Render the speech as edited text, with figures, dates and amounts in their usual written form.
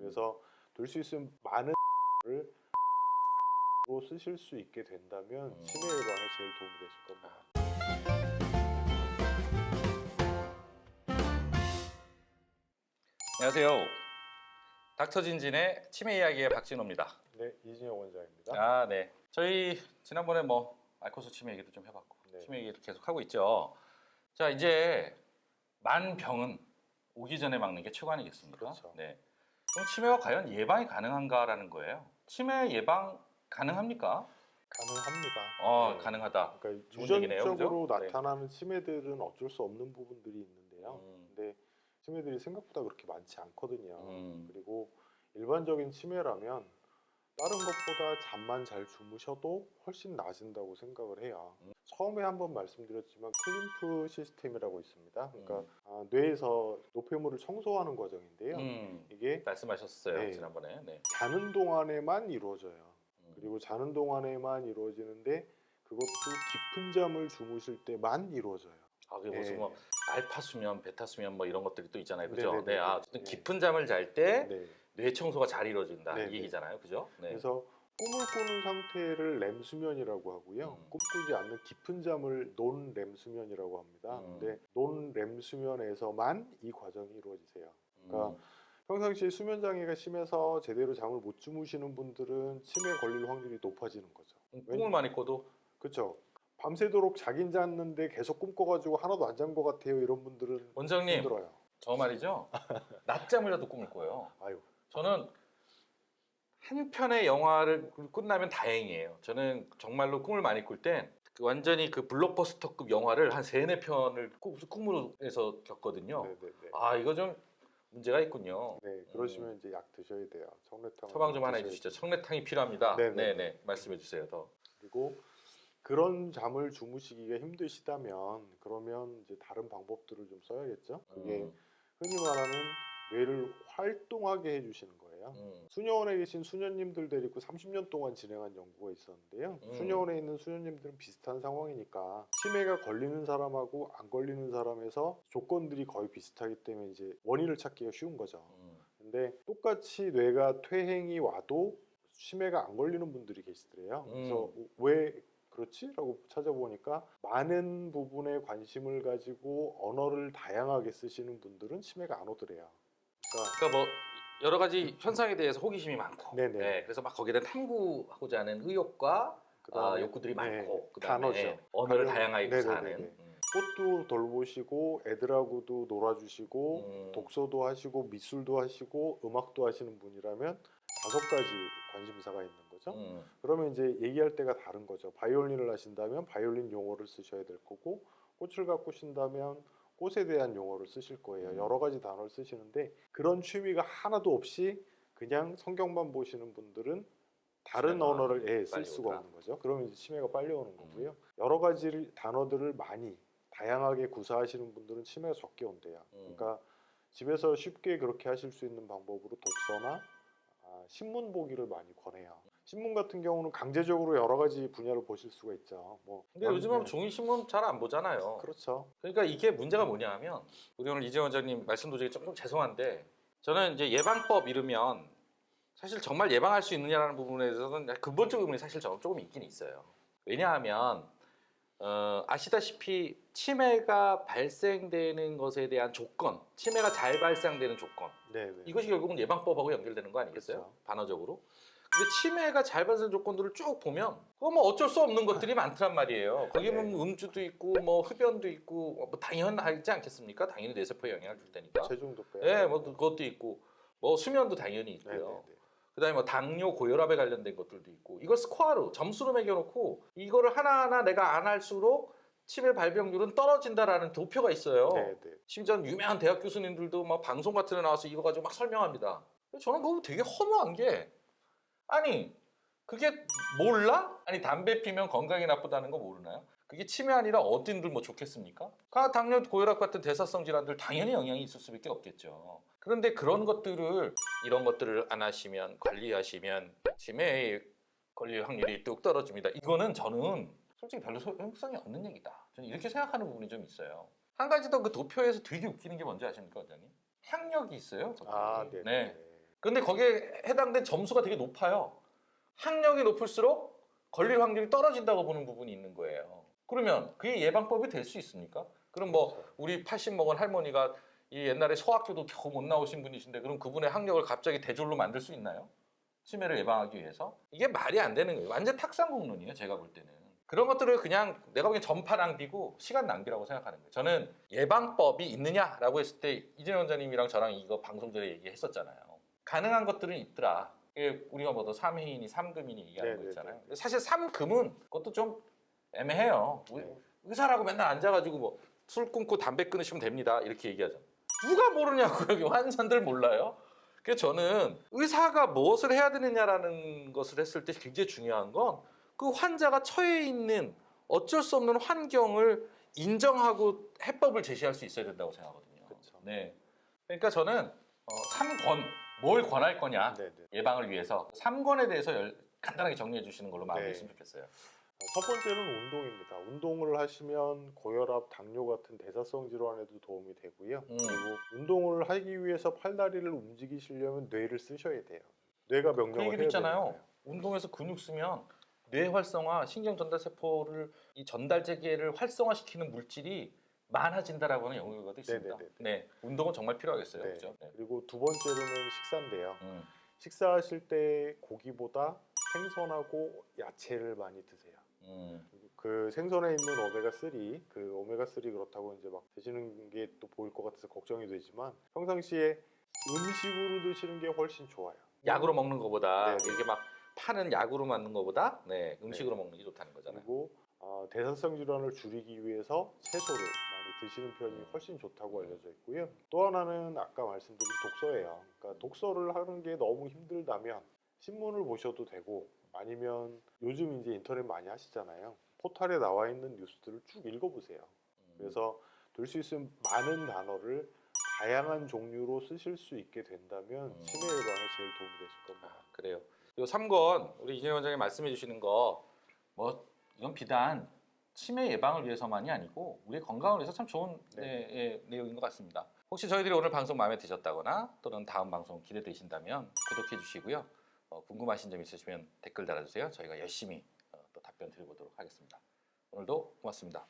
그래서 될 수 있으면 많은 를 쓰실 수 있게 된다면 치매 예방에 제일 도움이 되실 겁니다. 안녕하세요. 닥터진진의 치매 이야기의 박진호입니다. 네, 이진영 원장입니다. 아, 네. 저희 지난번에 뭐 알코올 치매 얘기도 좀 해봤고 네. 치매 얘기를 계속 하고 있죠. 자, 이제 만병은 오기 전에 막는 게 최고 아니겠습니까? 그렇죠. 네. 그럼 치매가 과연 예방이 가능한가라는 거예요. 치매 예방 가능합니까? 가능합니다. 네. 가능하다. 그러니까 좋은 얘기네요, 유전적으로 그죠? 네. 나타나는 치매들은 어쩔 수 없는 부분들이 있는데요. 근데 치매들이 생각보다 그렇게 많지 않거든요. 그리고 일반적인 치매라면 다른 것보다 잠만 잘 주무셔도 훨씬 나아진다고 생각을 해요. 처음에 한번 말씀드렸지만 클림프 시스템이라고 있습니다. 그러니까 뇌에서 노폐물을 청소하는 과정인데요. 이게 말씀하셨어요, 네. 지난번에. 네. 자는 동안에만 이루어져요. 그리고 자는 동안에만 이루어지는데 그것도 깊은 잠을 주무실 때만 이루어져요. 아, 그게 네. 무슨 뭐 알파 수면, 베타 수면 뭐 이런 것들이 또 있잖아요, 그죠? 네네네네. 네, 어쨌든 네. 깊은 잠을 잘 때 네. 뇌 청소가 잘 이루어진다 네네. 이 얘기잖아요, 그죠? 네. 그래서 꿈을 꾸는 상태를 렘 수면이라고 하고요. 꿈꾸지 않는 깊은 잠을 논 렘 수면이라고 합니다. 근데 논 렘 수면에서만 이 과정이 이루어지세요. 그러니까 평상시에 수면 장애가 심해서 제대로 잠을 못 주무시는 분들은 치매 걸릴 확률이 높아지는 거죠. 꿈을 많이 꿔도 그렇죠. 밤새도록 자긴 잤는데 계속 꿈꿔가지고 하나도 안 잔 것 같아요. 이런 분들은 원장님, 힘들어요. 저 말이죠. 낮잠이라도 꿈을 꿔요. 아유, 저는 한 편의 영화를 끝나면 다행이에요. 저는 정말로 꿈을 많이 꿀 땐 완전히 그 블록버스터급 영화를 한 3-4편을 꿈으로 해서 겪거든요. 네네네. 아, 이거 좀 문제가 있군요. 네, 그러시면 이제 약 드셔야 돼요. 청래탕. 처방 좀 하나 해주시죠. 청래탕이 필요합니다. 네네. 네네. 말씀해 주세요. 더. 그리고 그런 잠을 주무시기가 힘드시다면 그러면 이제 다른 방법들을 좀 써야겠죠. 그게 흔히 말하는 뇌를 활동하게 해주시는 거예요. 수녀원에 계신 수녀님들 데리고 30년 동안 진행한 연구가 있었는데요. 수녀원에 있는 수녀님들은 비슷한 상황이니까 치매가 걸리는 사람하고 안 걸리는 사람에서 조건들이 거의 비슷하기 때문에 이제 원인을 찾기가 쉬운 거죠. 근데 똑같이 뇌가 퇴행이 와도 치매가 안 걸리는 분들이 계시더래요. 그래서 왜 그렇지? 라고 찾아보니까 많은 부분에 관심을 가지고 언어를 다양하게 쓰시는 분들은 치매가 안 오더래요. 그러니까 뭐 여러 가지 현상에 대해서 호기심이 많고, 네네. 네, 그래서 막 거기에 대한 탐구하고자 하는 의욕과 그다음에 욕구들이 많고, 네, 그다음에 단어죠. 언어를 관련- 다양하게 네네네네. 구사하는. 꽃도 돌보시고 애들하고도 놀아주시고 독서도 하시고 미술도 하시고 음악도 하시는 분이라면 5가지 관심사가 있는 거죠. 그러면 이제 얘기할 때가 다른 거죠. 바이올린을 하신다면 바이올린 용어를 쓰셔야 될 거고, 꽃을 가꾸신다면 꽃에 대한 용어를 쓰실 거예요. 여러 가지 단어를 쓰시는데 그런 취미가 하나도 없이 그냥 성경만 보시는 분들은 다른 치매가 언어를 쓸 빨리 수가 오더라. 없는 거죠. 그러면 이제 치매가 빨리 오는 거고요. 여러 가지 단어들을 많이 다양하게 구사하시는 분들은 치매가 적게 온대요. 그러니까 집에서 쉽게 그렇게 하실 수 있는 방법으로 독서나 신문 보기를 많이 권해요. 신문 같은 경우는 강제적으로 여러 가지 분야를 보실 수가 있죠. 뭐 근데 요즘은 종이 신문 잘 안 보잖아요. 그렇죠. 그러니까 이게 문제가 뭐냐면, 우리 오늘 이재 원장님 말씀도 중에 조금 죄송한데, 저는 이제 예방법 이르면 사실 정말 예방할 수 있느냐라는 부분에 대해서는 근본적 의문이 사실 저는 조금 있긴 있어요. 왜냐하면 아시다시피 치매가 발생되는 것에 대한 조건, 치매가 잘 발생되는 조건, 네네. 이것이 결국은 예방법하고 연결되는 거 아니겠어요? 그렇죠. 반어적으로. 근데 치매가 잘 발생 조건들을 쭉 보면 그거 뭐 어쩔 수 없는 것들이 많단 말이에요. 거기 보면 네. 음주도 있고 뭐 흡연도 있고 뭐 당연하지 않겠습니까? 당연히 뇌세포에 영향을 줄 테니까. 체중도 빼야 예, 뭐 그것도 있고 뭐 수면도 당연히 있고요. 네네네. 그다음에 뭐 당뇨, 고혈압에 관련된 것들도 있고, 이걸 스코어로 점수로 매겨놓고 이거를 하나하나 내가 안 할수록 치매 발병률은 떨어진다라는 도표가 있어요. 네네. 심지어 유명한 대학 교수님들도 막 방송 같은 데 나와서 이거 가지고 막 설명합니다. 저는 그거 되게 허무한 게, 아니 그게 몰라? 아니 담배 피면 건강에 나쁘다는 거 모르나요? 그게 치매 아니라 어딘들 뭐 좋겠습니까? 당뇨, 고혈압 같은 대사성 질환들 당연히 영향이 있을 수밖에 없겠죠. 그런데 그런 것들을, 이런 것들을 안 하시면, 관리하시면 치매에 걸릴 확률이 뚝 떨어집니다. 이거는 저는 솔직히 별로 소용성이 없는 얘기다. 저는 이렇게 생각하는 부분이 좀 있어요. 한 가지 더 그 도표에서 되게 웃기는 게 뭔지 아십니까, 원장님? 향력이 있어요. 거기. 네네. 네. 근데 거기에 해당된 점수가 되게 높아요. 학력이 높을수록 걸릴 확률이 떨어진다고 보는 부분이 있는 거예요. 그러면 그게 예방법이 될 수 있습니까? 그럼 뭐 그렇죠. 우리 80 먹은 할머니가 이 옛날에 소학교도 겨우 못 나오신 분이신데 그럼 그분의 학력을 갑자기 대졸로 만들 수 있나요? 치매를 예방하기 위해서? 이게 말이 안 되는 거예요. 완전 탁상공론이에요. 제가 볼 때는. 그런 것들을 그냥 내가 보기엔 전파 낭비고 시간 낭비라고 생각하는 거예요. 저는 예방법이 있느냐라고 했을 때 이진영 원장님이랑 저랑 이거 방송 전에 얘기했었잖아요. 가능한 것들은 있더라. 이게 우리가 뭐더 3회인이 3금이니 얘기하는 거 네네네. 있잖아요. 근데 사실 3금은 그것도 좀 애매해요. 네. 의사라고 맨날 앉아가지고 뭐 술 끊고 담배 끊으시면 됩니다. 이렇게 얘기하죠. 누가 모르냐고요. 여기 환자들 몰라요. 그래서 저는 의사가 무엇을 해야 되느냐라는 것을 했을 때 굉장히 중요한 건 그 환자가 처해 있는 어쩔 수 없는 환경을 인정하고 해법을 제시할 수 있어야 된다고 생각하거든요. 그렇죠. 네. 그러니까 저는 3권 뭘 권할 거냐 네네. 예방을 위해서 3권에 대해서 간단하게 정리해 주시는 걸로 마무리했으면 좋겠어요. 첫 번째는 운동입니다. 운동을 하시면 고혈압, 당뇨 같은 대사성 질환에도 도움이 되고요. 그리고 운동을 하기 위해서 팔다리를 움직이시려면 뇌를 쓰셔야 돼요. 뇌가 그 명령을 얘기도 해야 있잖아요. 되니까요. 운동에서 근육 쓰면 뇌 활성화, 신경 전달 세포를 이 전달 체계를 활성화시키는 물질이 많아진다라고 하는 연구가 있습니다. 네네네. 네, 운동은 정말 필요하겠어요, 네. 그렇죠? 네. 그리고 두 번째로는 식사인데요. 음, 식사하실 때 고기보다 생선하고 야채를 많이 드세요. 음, 그 생선에 있는 오메가3, 그 오메가3 그렇다고 이제 막 드시는 게 또 보일 것 같아서 걱정이 되지만 평상시에 음식으로 드시는 게 훨씬 좋아요. 약으로 먹는 것보다 네네. 이렇게 막 파는 약으로 맞는 것보다 네, 음식으로 먹는 게 좋다는 거잖아요. 그리고 대사성 질환을 줄이기 위해서 채소를 많이 드시는 편이 훨씬 좋다고 알려져 있고요. 또 하나는 아까 말씀드린 독서예요. 그러니까 독서를 하는 게 너무 힘들다면 신문을 보셔도 되고 아니면 요즘 이제 인터넷 많이 하시잖아요. 포털에 나와 있는 뉴스들을 쭉 읽어보세요. 그래서 될 수 있으면 많은 단어를 다양한 종류로 쓰실 수 있게 된다면 치매 예방에 제일 도움이 되실 겁니다. 그래요. 요 3권 우리 이진영 원장님 말씀해 주시는 거 뭐 이건 비단 치매 예방을 위해서만이 아니고 우리 건강을 위해서 참 좋은 내용인 것 같습니다. 혹시 저희들이 오늘 방송 마음에 드셨다거나 또는 다음 방송 기대되신다면 구독해 주시고요. 궁금하신 점 있으시면 댓글 달아주세요. 저희가 열심히 또 답변 드려보도록 하겠습니다. 오늘도 고맙습니다.